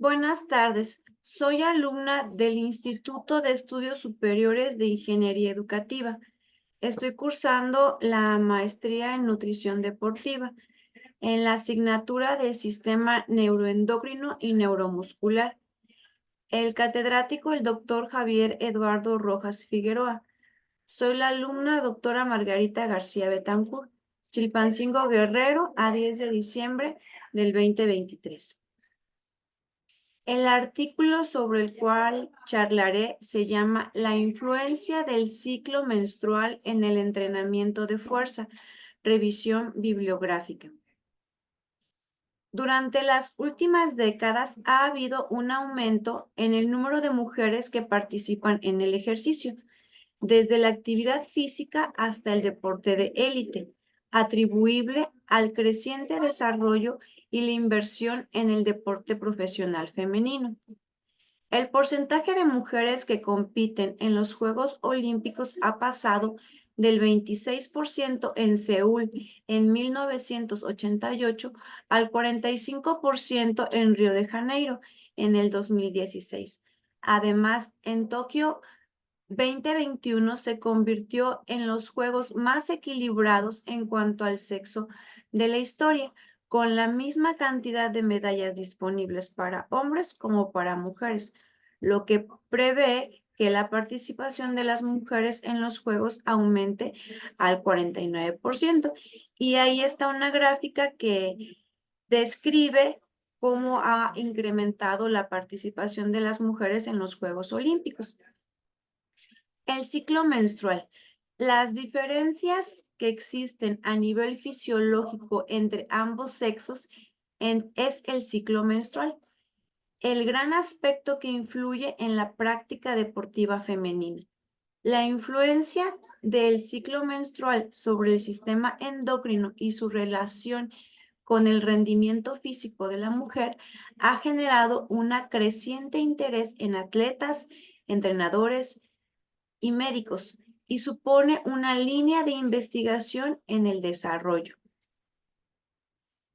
Buenas tardes, soy alumna del Instituto de Estudios Superiores de Ingeniería Educativa. Estoy cursando la maestría en nutrición deportiva en la asignatura del sistema neuroendocrino y neuromuscular. El catedrático, el doctor Javier Eduardo Rojas Figueroa. Soy la alumna doctora Margarita García Betancourt, Chilpancingo Guerrero, a 10 de diciembre del 2023. El artículo sobre el cual charlaré se llama La influencia del ciclo menstrual en el entrenamiento de fuerza, revisión bibliográfica. Durante las últimas décadas ha habido un aumento en el número de mujeres que participan en el ejercicio, desde la actividad física hasta el deporte de élite, atribuible al creciente desarrollo y la inversión en el deporte profesional femenino. El porcentaje de mujeres que compiten en los Juegos Olímpicos ha pasado del 26% en Seúl en 1988 al 45% en Río de Janeiro en el 2016. Además, en Tokio 2021 se convirtió en los juegos más equilibrados en cuanto al sexo de la historia, con la misma cantidad de medallas disponibles para hombres como para mujeres, lo que prevé que la participación de las mujeres en los juegos aumente al 49%. Y ahí está una gráfica que describe cómo ha incrementado la participación de las mujeres en los Juegos Olímpicos. El ciclo menstrual. Las diferencias que existen a nivel fisiológico entre ambos sexos es el ciclo menstrual, el gran aspecto que influye en la práctica deportiva femenina. La influencia del ciclo menstrual sobre el sistema endocrino y su relación con el rendimiento físico de la mujer ha generado un creciente interés en atletas, entrenadores, y médicos, y supone una línea de investigación en el desarrollo.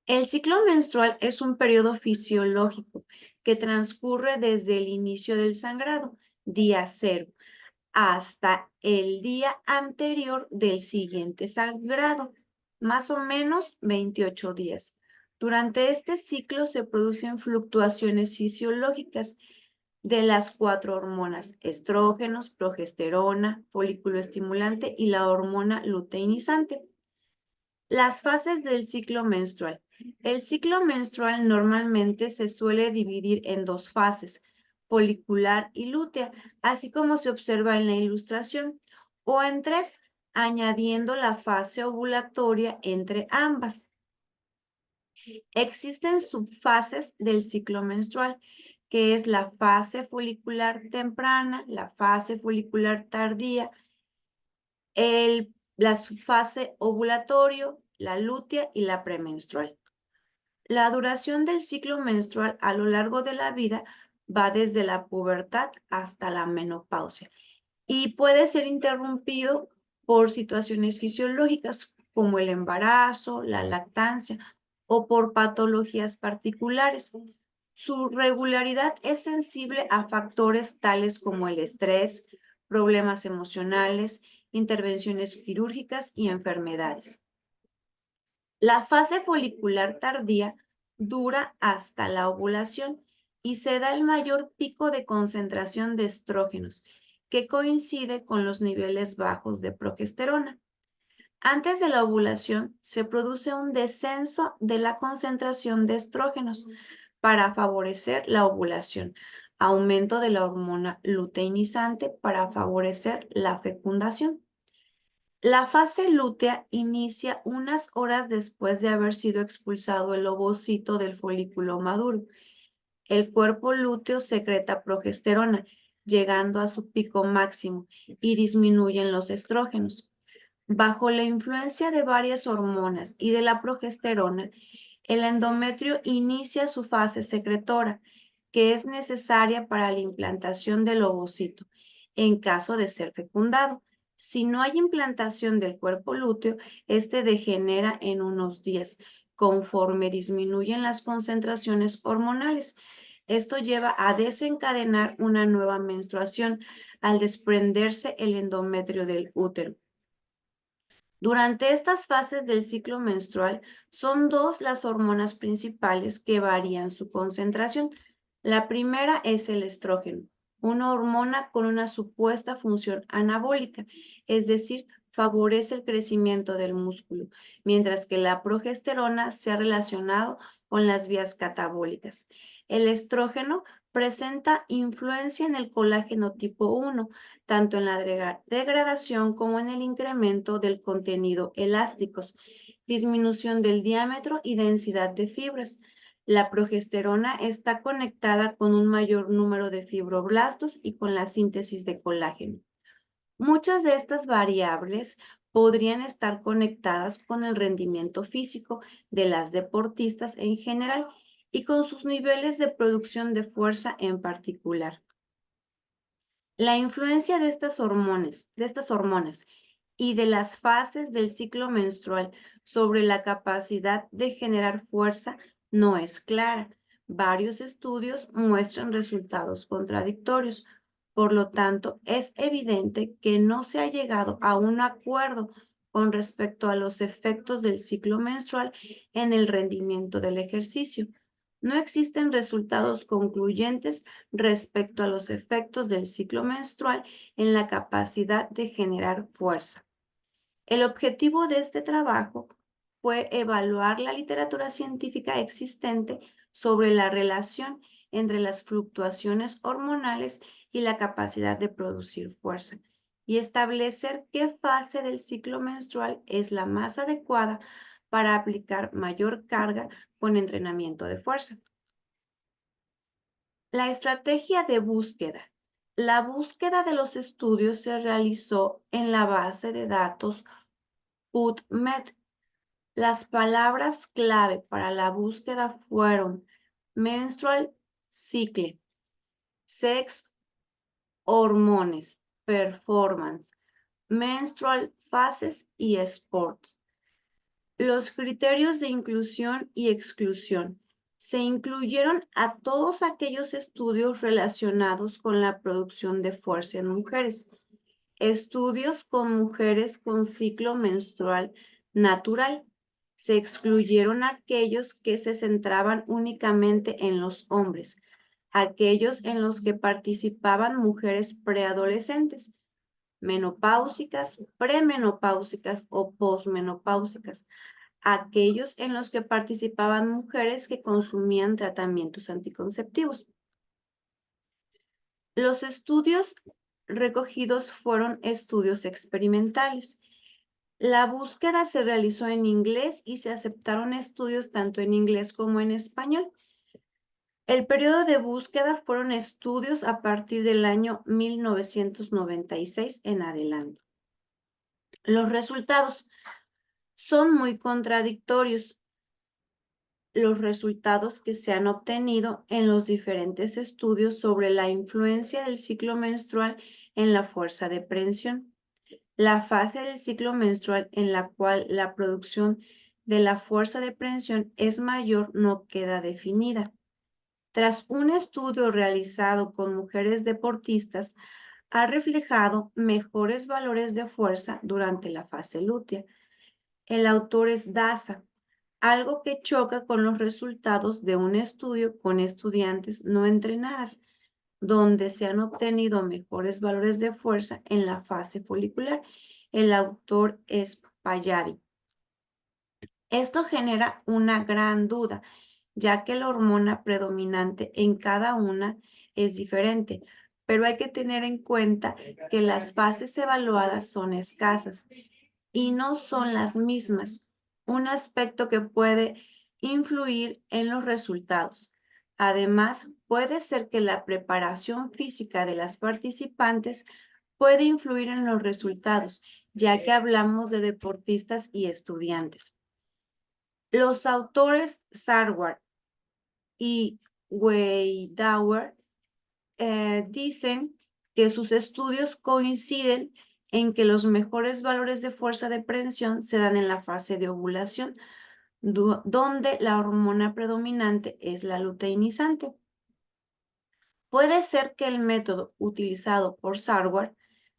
El ciclo menstrual es un periodo fisiológico que transcurre desde el inicio del sangrado, día 0, hasta el día anterior del siguiente sangrado, más o menos 28 días. Durante este ciclo se producen fluctuaciones fisiológicas de las 4 hormonas: estrógenos, progesterona, folículo estimulante y la hormona luteinizante. Las fases del ciclo menstrual. El ciclo menstrual normalmente se suele dividir en dos fases, folicular y lútea, así como se observa en la ilustración, o en tres, añadiendo la fase ovulatoria entre ambas. Existen subfases del ciclo menstrual, que es la fase folicular temprana, la fase folicular tardía, la subfase ovulatorio, la lútea y la premenstrual. La duración del ciclo menstrual a lo largo de la vida va desde la pubertad hasta la menopausia y puede ser interrumpido por situaciones fisiológicas como el embarazo, la lactancia o por patologías particulares. Su regularidad es sensible a factores tales como el estrés, problemas emocionales, intervenciones quirúrgicas y enfermedades. La fase folicular tardía dura hasta la ovulación y se da el mayor pico de concentración de estrógenos, que coincide con los niveles bajos de progesterona. Antes de la ovulación se produce un descenso de la concentración de estrógenos para favorecer la ovulación, aumento de la hormona luteinizante para favorecer la fecundación. La fase lútea inicia unas horas después de haber sido expulsado el ovocito del folículo maduro. El cuerpo lúteo secreta progesterona, llegando a su pico máximo, y disminuyen los estrógenos. Bajo la influencia de varias hormonas y de la progesterona, el endometrio inicia su fase secretora, que es necesaria para la implantación del ovocito, en caso de ser fecundado. Si no hay implantación del cuerpo lúteo, este degenera en unos días, conforme disminuyen las concentraciones hormonales. Esto lleva a desencadenar una nueva menstruación al desprenderse el endometrio del útero. Durante estas fases del ciclo menstrual, son dos las hormonas principales que varían su concentración. La primera es el estrógeno, una hormona con una supuesta función anabólica, es decir, favorece el crecimiento del músculo, mientras que la progesterona se ha relacionado con las vías catabólicas. El estrógeno presenta influencia en el colágeno tipo 1, tanto en la degradación como en el incremento del contenido elásticos, disminución del diámetro y densidad de fibras. La progesterona está conectada con un mayor número de fibroblastos y con la síntesis de colágeno. Muchas de estas variables podrían estar conectadas con el rendimiento físico de las deportistas en general y con sus niveles de producción de fuerza en particular. La influencia de estas hormonas y de las fases del ciclo menstrual sobre la capacidad de generar fuerza no es clara. Varios estudios muestran resultados contradictorios. Por lo tanto, es evidente que no se ha llegado a un acuerdo con respecto a los efectos del ciclo menstrual en el rendimiento del ejercicio. No existen resultados concluyentes respecto a los efectos del ciclo menstrual en la capacidad de generar fuerza. El objetivo de este trabajo fue evaluar la literatura científica existente sobre la relación entre las fluctuaciones hormonales y la capacidad de producir fuerza y establecer qué fase del ciclo menstrual es la más adecuada para aplicar mayor carga con entrenamiento de fuerza. La estrategia de búsqueda. La búsqueda de los estudios se realizó en la base de datos PubMed. Las palabras clave para la búsqueda fueron menstrual cycle, sex, hormones, performance, menstrual phases y sports. Los criterios de inclusión y exclusión. Se incluyeron a todos aquellos estudios relacionados con la producción de fuerza en mujeres, estudios con mujeres con ciclo menstrual natural. Se excluyeron aquellos que se centraban únicamente en los hombres, aquellos en los que participaban mujeres preadolescentes, menopáusicas, premenopáusicas o posmenopáusicas, aquellos en los que participaban mujeres que consumían tratamientos anticonceptivos. Los estudios recogidos fueron estudios experimentales. La búsqueda se realizó en inglés y se aceptaron estudios tanto en inglés como en español. El periodo de búsqueda fueron estudios a partir del año 1996 en adelante. Los resultados son muy contradictorios. Los resultados que se han obtenido en los diferentes estudios sobre la influencia del ciclo menstrual en la fuerza de prensión. La fase del ciclo menstrual en la cual la producción de la fuerza de prensión es mayor no queda definida. Tras un estudio realizado con mujeres deportistas, ha reflejado mejores valores de fuerza durante la fase lútea. El autor es Daza, algo que choca con los resultados de un estudio con estudiantes no entrenadas, donde se han obtenido mejores valores de fuerza en la fase folicular. El autor es Palladi. Esto genera una gran duda, ya que la hormona predominante en cada una es diferente, pero hay que tener en cuenta que las fases evaluadas son escasas y no son las mismas, un aspecto que puede influir en los resultados. Además, puede ser que la preparación física de las participantes puede influir en los resultados, ya que hablamos de deportistas y estudiantes. Los autores Sarwar y Weidauer dicen que sus estudios coinciden en que los mejores valores de fuerza de prensión se dan en la fase de ovulación, donde la hormona predominante es la luteinizante. Puede ser que el método utilizado por Sarwar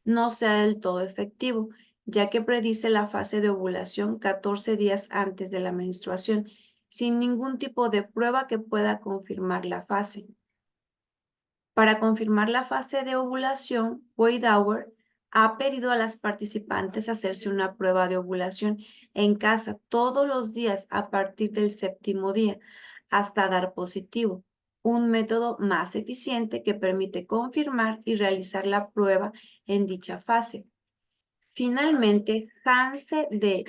no sea del todo efectivo, ya que predice la fase de ovulación 14 días antes de la menstruación, sin ningún tipo de prueba que pueda confirmar la fase. Para confirmar la fase de ovulación, Weidauer ha pedido a las participantes hacerse una prueba de ovulación en casa todos los días a partir del 7º día hasta dar positivo, un método más eficiente que permite confirmar y realizar la prueba en dicha fase. Finalmente, Hanse de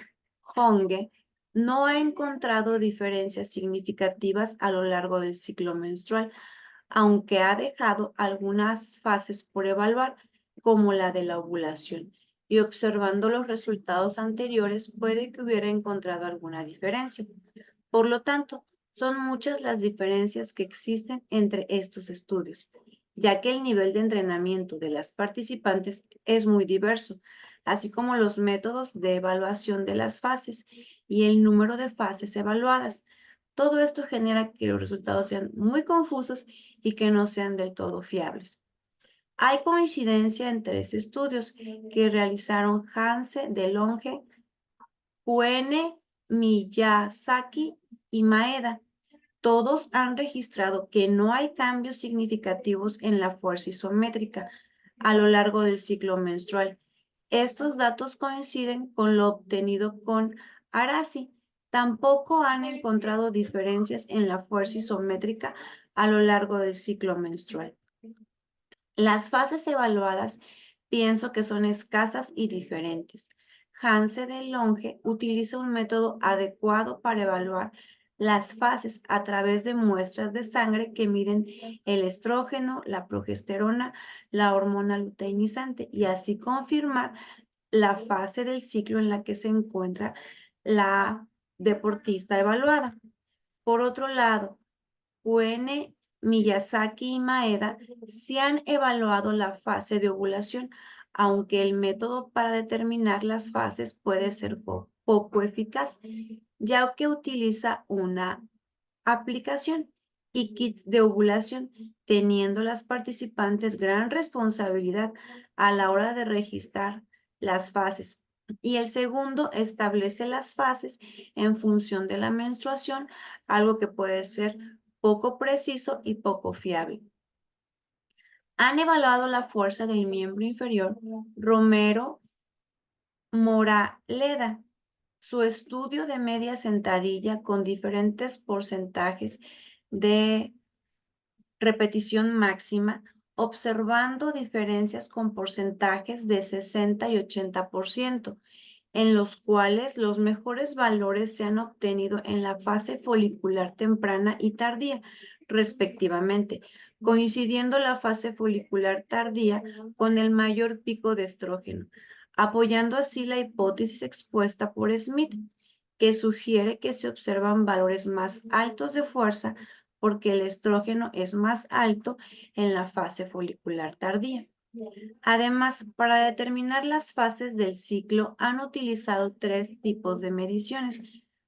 Honge no ha encontrado diferencias significativas a lo largo del ciclo menstrual, aunque ha dejado algunas fases por evaluar, como la de la ovulación, y observando los resultados anteriores puede que hubiera encontrado alguna diferencia. Por lo tanto, son muchas las diferencias que existen entre estos estudios, ya que el nivel de entrenamiento de las participantes es muy diverso, así como los métodos de evaluación de las fases y el número de fases evaluadas. Todo esto genera que los resultados sean muy confusos y que no sean del todo fiables. Hay coincidencia en 3 estudios que realizaron Hanse, DeLonge, Kuehne, Miyazaki y Maeda. Todos han registrado que no hay cambios significativos en la fuerza isométrica a lo largo del ciclo menstrual. Estos datos coinciden con lo obtenido con Arasi. Tampoco han encontrado diferencias en la fuerza isométrica a lo largo del ciclo menstrual. Las fases evaluadas pienso que son escasas y diferentes. Hanse de Longe utiliza un método adecuado para evaluar las fases a través de muestras de sangre que miden el estrógeno, la progesterona, la hormona luteinizante y así confirmar la fase del ciclo en la que se encuentra la deportista evaluada. Por otro lado, Uene, Miyazaki y Maeda sí han evaluado la fase de ovulación, aunque el método para determinar las fases puede ser poco eficaz, ya que utiliza una aplicación y kits de ovulación, teniendo las participantes gran responsabilidad a la hora de registrar las fases. Y el segundo establece las fases en función de la menstruación, algo que puede ser poco preciso y poco fiable. Han evaluado la fuerza del miembro inferior Romero Moraleda. Su estudio de media sentadilla con diferentes porcentajes de repetición máxima, observando diferencias con porcentajes de 60 y 80%, en los cuales los mejores valores se han obtenido en la fase folicular temprana y tardía, respectivamente, coincidiendo la fase folicular tardía con el mayor pico de estrógeno, apoyando así la hipótesis expuesta por Smith, que sugiere que se observan valores más altos de fuerza porque el estrógeno es más alto en la fase folicular tardía. Además, para determinar las fases del ciclo han utilizado 3 tipos de mediciones,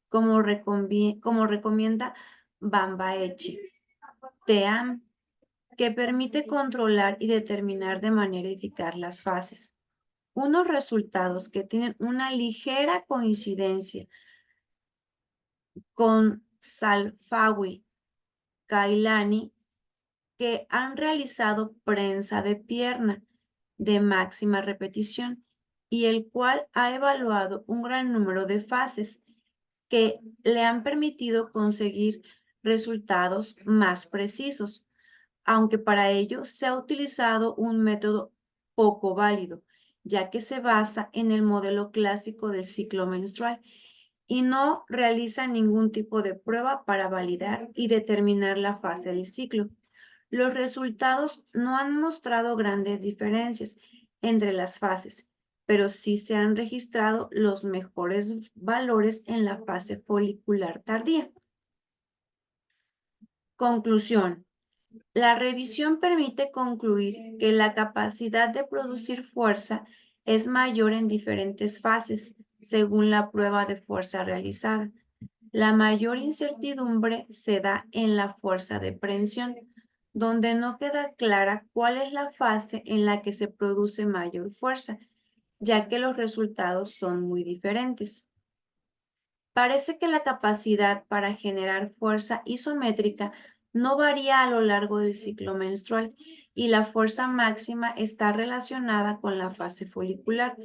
como recomienda Bambaechi, TEAM, que permite controlar y determinar de manera eficaz las fases. Unos resultados que tienen una ligera coincidencia con Salfawi, Kailani, que han realizado prensa de pierna de máxima repetición y el cual ha evaluado un gran número de fases que le han permitido conseguir resultados más precisos, aunque para ello se ha utilizado un método poco válido, ya que se basa en el modelo clásico del ciclo menstrual y no realiza ningún tipo de prueba para validar y determinar la fase del ciclo. Los resultados no han mostrado grandes diferencias entre las fases, pero sí se han registrado los mejores valores en la fase folicular tardía. Conclusión. La revisión permite concluir que la capacidad de producir fuerza es mayor en diferentes fases según la prueba de fuerza realizada. La mayor incertidumbre se da en la fuerza de prensión, donde no queda clara cuál es la fase en la que se produce mayor fuerza, ya que los resultados son muy diferentes. Parece que la capacidad para generar fuerza isométrica no varía a lo largo del ciclo menstrual y la fuerza máxima está relacionada con la fase folicular,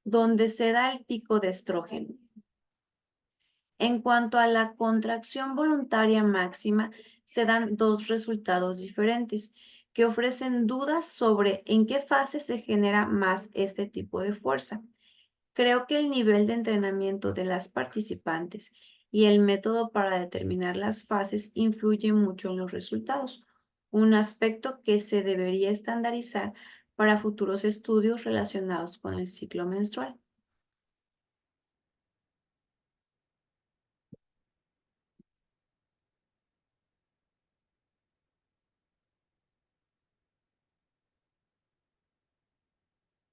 donde se da el pico de estrógeno. En cuanto a la contracción voluntaria máxima, se dan dos resultados diferentes que ofrecen dudas sobre en qué fase se genera más este tipo de fuerza. Creo que el nivel de entrenamiento de las participantes y el método para determinar las fases influye mucho en los resultados, un aspecto que se debería estandarizar para futuros estudios relacionados con el ciclo menstrual.